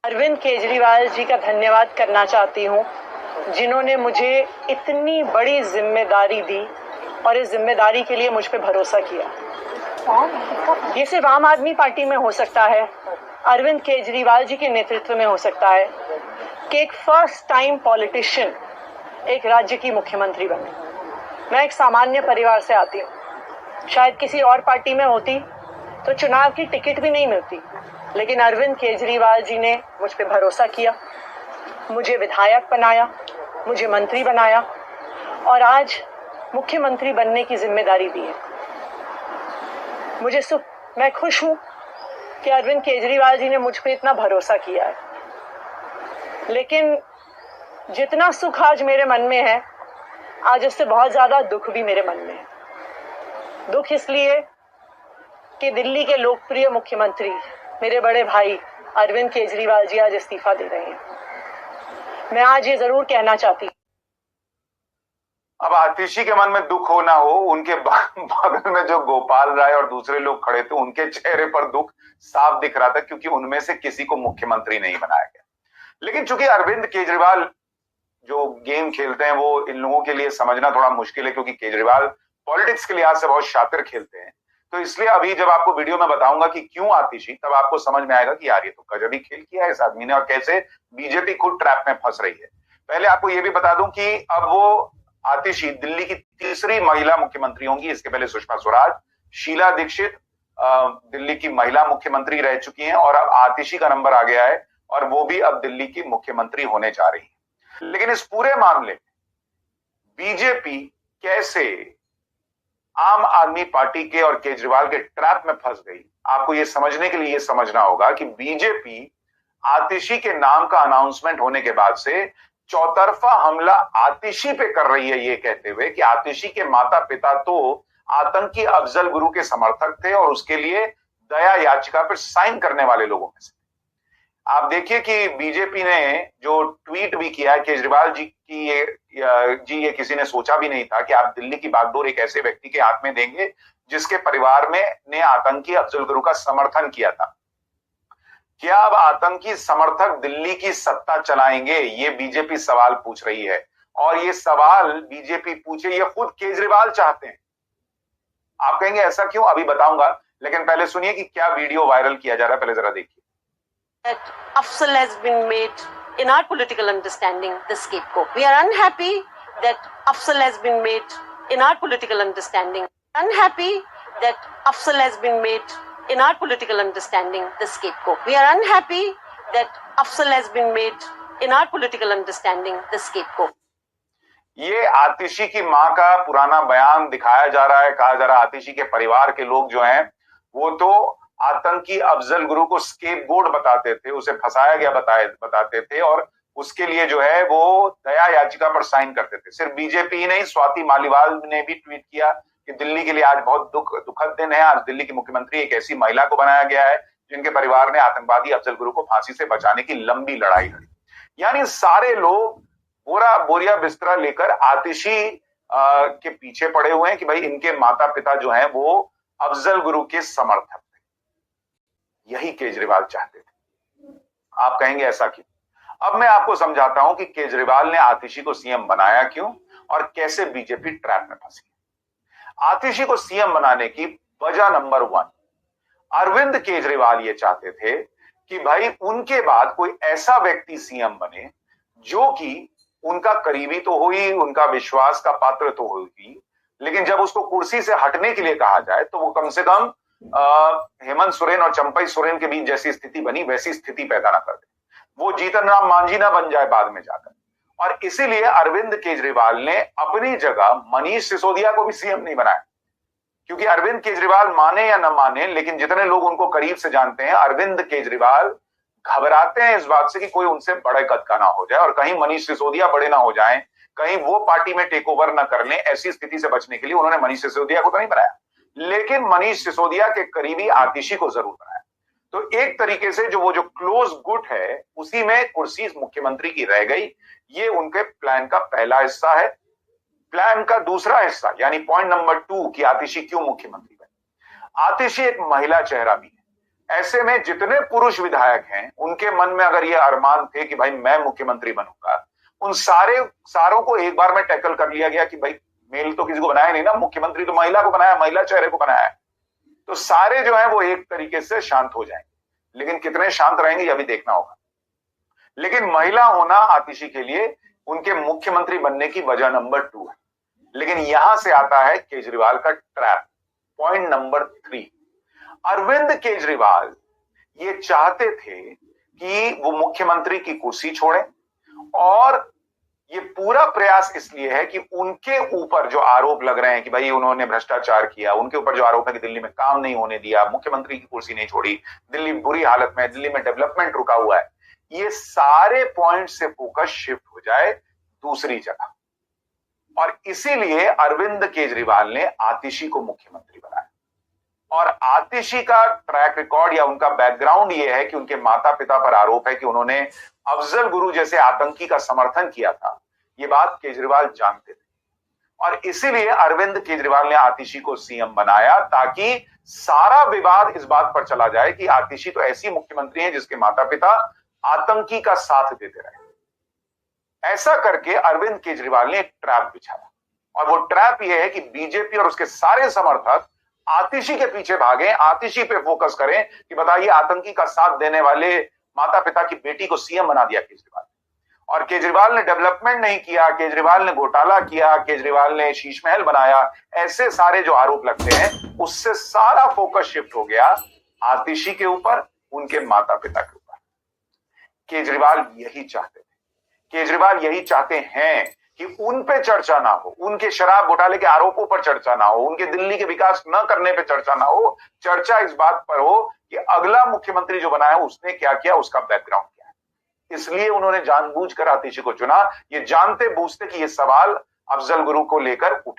अरविंद केजरीवाल जी का धन्यवाद करना चाहती हूँ, जिन्होंने मुझे इतनी बड़ी जिम्मेदारी दी और इस जिम्मेदारी के लिए मुझ पे भरोसा किया। ये सिर्फ आम आदमी पार्टी में हो सकता है, अरविंद केजरीवाल जी के नेतृत्व में हो सकता है कि एक फर्स्ट टाइम पॉलिटिशियन एक राज्य की मुख्यमंत्री बने। मैं एक सामान्य परिवार से आती हूँ, शायद किसी और पार्टी में होती तो चुनाव की टिकट भी नहीं मिलती, लेकिन अरविंद केजरीवाल जी ने मुझ पे भरोसा किया, मुझे विधायक बनाया, मुझे मंत्री बनाया और आज मुख्यमंत्री बनने की जिम्मेदारी दी है। मैं खुश हूं कि अरविंद केजरीवाल जी ने मुझ पे इतना भरोसा किया है, लेकिन जितना सुख आज मेरे मन में है, आज उससे बहुत ज्यादा दुख भी मेरे मन में है। दुख इसलिए कि दिल्ली के लोकप्रिय मुख्यमंत्री मेरे बड़े भाई अरविंद केजरीवाल जी आज इस्तीफा दे रहे हैं। मैं आज ये जरूर कहना चाहती हूँ, अब आतिशी के मन में दुख हो ना हो, उनके बगल में जो गोपाल राय और दूसरे लोग खड़े थे, उनके चेहरे पर दुख साफ दिख रहा था, क्योंकि उनमें से किसी को मुख्यमंत्री नहीं बनाया गया। लेकिन चूंकि अरविंद केजरीवाल जो गेम खेलते हैं वो इन लोगों के लिए समझना थोड़ा मुश्किल है, क्योंकि केजरीवाल पॉलिटिक्स के लिहाज से बहुत शातिर खेलते हैं। तो इसलिए अभी जब आपको वीडियो में बताऊंगा कि क्यों आतिशी, तब आपको समझ में आएगा कि यार ये तो गजब ही खेल किया है इस आदमी ने और कैसे बीजेपी खुद ट्रैप में फंस रही है। पहले आपको ये भी बता दूं कि अब वो आतिशी दिल्ली की तीसरी महिला मुख्यमंत्री होंगी। इसके पहले सुषमा स्वराज, शीला दीक्षित दिल्ली की महिला मुख्यमंत्री रह चुकी हैं और अब आतिशी का नंबर आ गया है और वो भी अब दिल्ली की मुख्यमंत्री होने जा रही है। लेकिन इस पूरे मामले में बीजेपी कैसे आम आदमी पार्टी के और केजरीवाल के ट्रैप में फंस गई, आपको ये समझने के लिए ये समझना होगा कि बीजेपी आतिशी के नाम का अनाउंसमेंट होने के बाद से चौतरफा हमला आतिशी पे कर रही है, ये कहते हुए कि आतिशी के माता पिता तो आतंकी अफजल गुरु के समर्थक थे और उसके लिए दया याचिका पर साइन करने वाले लोगों में से। आप देखिए कि बीजेपी ने जो ट्वीट भी किया है केजरीवाल जी की, ये किसी ने सोचा भी नहीं था कि आप दिल्ली की बागडोर एक ऐसे व्यक्ति के हाथ में देंगे जिसके परिवार में ने आतंकी अफजल गुरु का समर्थन किया था। क्या अब आतंकी समर्थक दिल्ली की सत्ता चलाएंगे, ये बीजेपी सवाल पूछ रही है। और ये सवाल बीजेपी पूछे, ये खुद केजरीवाल चाहते हैं। आप कहेंगे ऐसा क्यों, अभी बताऊंगा, लेकिन पहले सुनिए कि क्या वीडियो वायरल किया जा रहा है, पहले जरा देखिए। That Afzal has been made, in our political understanding, the scapegoat. We are unhappy that Afzal has been made, in our political understanding, unhappy that Afzal has been made, in our political understanding, the scapegoat. We are unhappy that Afzal has been made, in our political understanding, the scapegoat. ये आतिशी की मां का पुराना बयान दिखाया जा रहा है। कहा जा रहा है आतिशी के परिवार के लोग जो हैं वो तो आतंकी अफजल गुरु को स्केपगोट बताते थे, उसे फंसाया गया बताते थे और उसके लिए जो है वो दया याचिका पर साइन करते थे। सिर्फ बीजेपी ही नहीं, स्वाति मालीवाल ने भी ट्वीट किया कि दिल्ली के लिए आज बहुत दुखद दिन है। आज दिल्ली की मुख्यमंत्री एक ऐसी महिला को बनाया गया है जिनके परिवार ने आतंकवादी अफजल गुरु को फांसी से बचाने की लंबी लड़ाई लड़ी। यानी सारे लोग बोरिया बिस्तरा लेकर आतिशी के पीछे पड़े हुए हैं कि भाई इनके माता पिता जो हैं वो अफजल गुरु के समर्थक थे। यही केजरीवाल चाहते थे। आप कहेंगे ऐसा क्यों? अब मैं आपको समझाता हूं कि केजरीवाल ने आतिशी को सीएम बनाया क्यों और कैसे बीजेपी ट्रैप में फंसी। आतिशी को सीएम बनाने की वजह नंबर 1, अरविंद केजरीवाल ये चाहते थे कि भाई उनके बाद कोई ऐसा व्यक्ति सीएम बने जो कि उनका करीबी तो हो ही, उनका विश्वास का पात्र तो हो ही, लेकिन जब उसको कुर्सी से हटने के लिए कहा जाए तो वो कम से कम हेमंत सोरेन और चंपई सोरेन के बीच जैसी स्थिति बनी वैसी स्थिति पैदा ना कर दे, वो जीतन राम मांझी ना बन जाए बाद में जाकर। और इसीलिए अरविंद केजरीवाल ने अपनी जगह मनीष सिसोदिया को भी सीएम नहीं बनाया, क्योंकि अरविंद केजरीवाल माने या न माने, लेकिन जितने लोग उनको करीब से जानते हैं, अरविंद केजरीवाल घबराते हैं इस बात से कि कोई उनसे बड़े कद का ना हो जाए और कहीं मनीष सिसोदिया बड़े ना हो जाएं, कहीं वो पार्टी में टेक ओवर ना कर लें। ऐसी स्थिति से बचने के लिए उन्होंने मनीष सिसोदिया को तो नहीं बनाया, लेकिन मनीष सिसोदिया के करीबी आतिशी को जरूर बनाया। तो एक तरीके से जो क्लोज गुट है उसी में कुर्सी मुख्यमंत्री की रह गई। ये उनके प्लान का पहला हिस्सा है। प्लान का दूसरा हिस्सा यानी पॉइंट नंबर 2 कि आतिशी क्यों मुख्यमंत्री बने। आतिशी एक महिला चेहरा भी है। ऐसे में जितने पुरुष विधायक हैं उनके मन में अगर ये अरमान थे कि भाई मैं मुख्यमंत्री बनूंगा, उन सारों को एक बार में टैकल कर लिया गया कि भाई मेल तो किसी को बनाया नहीं ना, मुख्यमंत्री तो महिला को बनाया, महिला चेहरे को बनाया है, तो सारे जो है वो एक तरीके से शांत हो जाएंगे। लेकिन कितने शांत रहेंगे यह भी देखना होगा। लेकिन महिला होना आतिशी के लिए उनके मुख्यमंत्री बनने की वजह नंबर 2 है। लेकिन यहां से आता है केजरीवाल का trap, point number 3। Arvind Kejriwal ये चाहते थे कि वो मुख्यमंत्री की कुर्सी छोड़े, और ये पूरा प्रयास इसलिए है कि उनके ऊपर जो आरोप लग रहे हैं कि भाई उन्होंने भ्रष्टाचार किया, उनके ऊपर जो आरोप है कि दिल्ली में काम नहीं होने दिया, मुख्यमंत्री की कुर्सी नहीं छोड़ी, दिल्ली बुरी हालत में है, दिल्ली में डेवलपमेंट रुका हुआ है, ये सारे पॉइंट से फोकस शिफ्ट हो जाए दूसरी जगह। और इसीलिए अरविंद केजरीवाल ने आतिशी को मुख्यमंत्री बनाया। और आतिशी का ट्रैक रिकॉर्ड या उनका बैकग्राउंड यह है कि उनके माता पिता पर आरोप है कि उन्होंने अफजल गुरु जैसे आतंकी का समर्थन किया था। ये बात केजरीवाल जानते थे, और इसीलिए अरविंद केजरीवाल ने आतिशी को सीएम बनाया, ताकि सारा विवाद इस बात पर चला जाए कि आतिशी तो ऐसी मुख्यमंत्री है जिसके माता पिता आतंकी का साथ देते रहे। ऐसा करके अरविंद केजरीवाल ने एक ट्रैप बिछाया, और वो ट्रैप यह है कि बीजेपी और उसके सारे समर्थक आतिशी के पीछे भागें, आतिशी पे फोकस करें कि बताइए आतंकी का साथ देने वाले माता पिता की बेटी को सीएम बना दिया केजरीवाल। और केजरीवाल ने डेवलपमेंट नहीं किया, केजरीवाल ने घोटाला किया, केजरीवाल ने शीश महल बनाया, ऐसे सारे जो आरोप लगते हैं उससे सारा फोकस शिफ्ट हो गया आतिशी के ऊपर, उनके माता पिता के ऊपर। केजरीवाल यही चाहते थे, केजरीवाल यही चाहते हैं कि उन पे चर्चा ना हो, उनके शराब घोटाले के आरोपों पर चर्चा ना हो, उनके दिल्ली के विकास न करने पे चर्चा ना हो। चर्चा इस बात पर हो कि अगला मुख्यमंत्री जो बना है उसने क्या किया, उसका बैकग्राउंड क्या है। इसलिए उन्होंने जानबूझकर आतिशी को चुना, ये जानते बूझते कि ये सवाल अफजल गुरु को लेकर उठे।